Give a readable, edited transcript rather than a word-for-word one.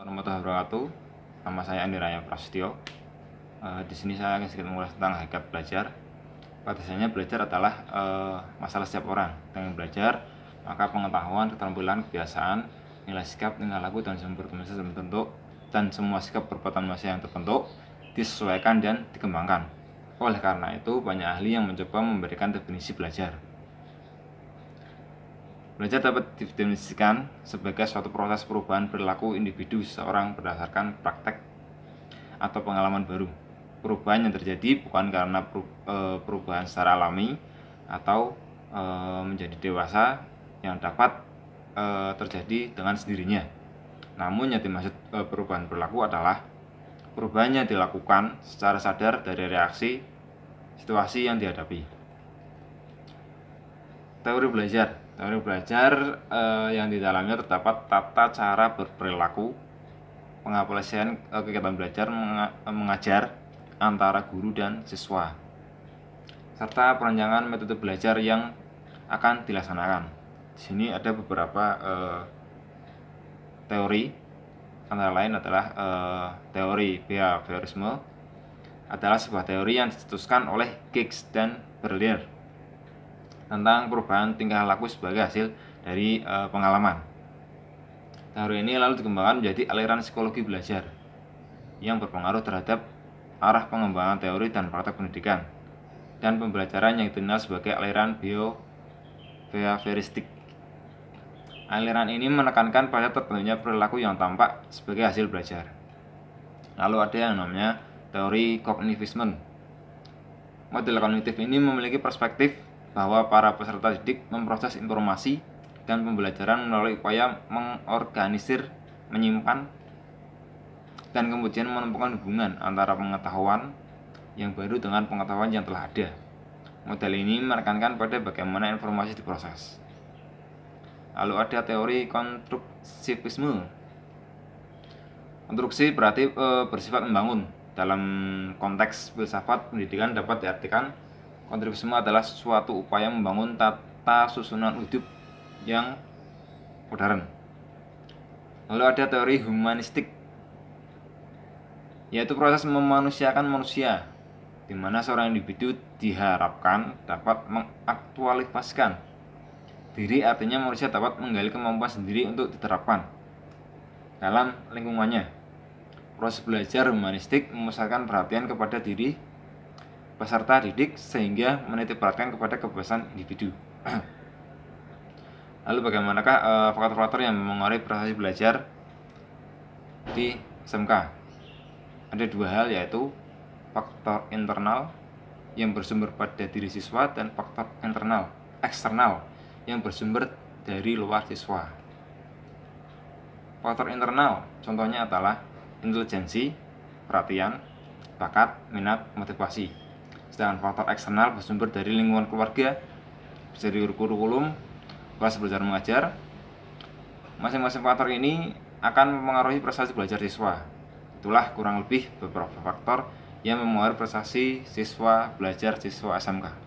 Warahmatullahi wabarakatuh. Nama saya Andi Raya Prasetyo. Di sini saya akan sedikit mengulas tentang hakikat belajar. Pada dasarnya belajar adalah masalah setiap orang. Dengan belajar, maka pengetahuan, keterampilan, kebiasaan, nilai sikap, tingkah laku, dan sumber manusia terbentuk, dan semua sikap perbuatan manusia yang terbentuk disesuaikan dan dikembangkan. Oleh karena itu, banyak ahli yang mencoba memberikan definisi belajar. Belajar dapat didefinisikan sebagai suatu proses perubahan perilaku individu seseorang berdasarkan praktek atau pengalaman baru. Perubahan yang terjadi bukan karena perubahan secara alami atau menjadi dewasa yang dapat terjadi dengan sendirinya. Namun yang dimaksud perubahan perilaku adalah perubahan yang dilakukan secara sadar dari reaksi situasi yang dihadapi. Teori belajar yang di dalamnya terdapat tata cara berperilaku, pengaplikasian kegiatan belajar mengajar antara guru dan siswa, serta perancangan metode belajar yang akan dilaksanakan. Di sini ada beberapa teori, antara lain adalah teori behaviorisme, adalah sebuah teori yang dicetuskan oleh Giggs dan Berlier tentang perubahan tingkah laku sebagai hasil dari pengalaman. Teori ini lalu dikembangkan menjadi aliran psikologi belajar yang berpengaruh terhadap arah pengembangan teori dan praktek pendidikan dan pembelajaran yang dikenal sebagai aliran behavioristik. Aliran ini menekankan pada terbentuknya perilaku yang tampak sebagai hasil belajar. Lalu ada yang namanya teori kognitivisme. Model kognitif ini memiliki perspektif bahwa para peserta didik memproses informasi dan pembelajaran melalui upaya mengorganisir, menyimpan, dan kemudian menemukan hubungan antara pengetahuan yang baru dengan pengetahuan yang telah ada. Model ini menekankan pada bagaimana informasi diproses. Lalu ada teori konstruktivisme. Konstruksi berarti bersifat membangun. Dalam konteks filsafat pendidikan dapat diartikan konstruktivisme adalah suatu upaya membangun tata susunan hidup yang modern. Lalu ada teori humanistik, yaitu proses memanusiakan manusia, di mana seorang individu diharapkan dapat mengaktualisasikan diri, artinya manusia dapat menggali kemampuan sendiri untuk diterapkan dalam lingkungannya. Proses belajar humanistik memusatkan perhatian kepada diri peserta didik sehingga menitikberatkan kepada kebebasan individu. Lalu bagaimanakah faktor-faktor yang mempengaruhi prestasi belajar di SMK? Ada dua hal, yaitu faktor internal yang bersumber pada diri siswa dan faktor eksternal yang bersumber dari luar siswa. Faktor internal contohnya adalah intelijensi, perhatian, bakat, minat, motivasi. Sedangkan faktor eksternal bersumber dari lingkungan keluarga, dari kurikulum, kelas belajar mengajar. Masing-masing faktor ini akan mempengaruhi prestasi belajar siswa. Itulah kurang lebih beberapa faktor yang mempengaruhi prestasi siswa belajar siswa SMK.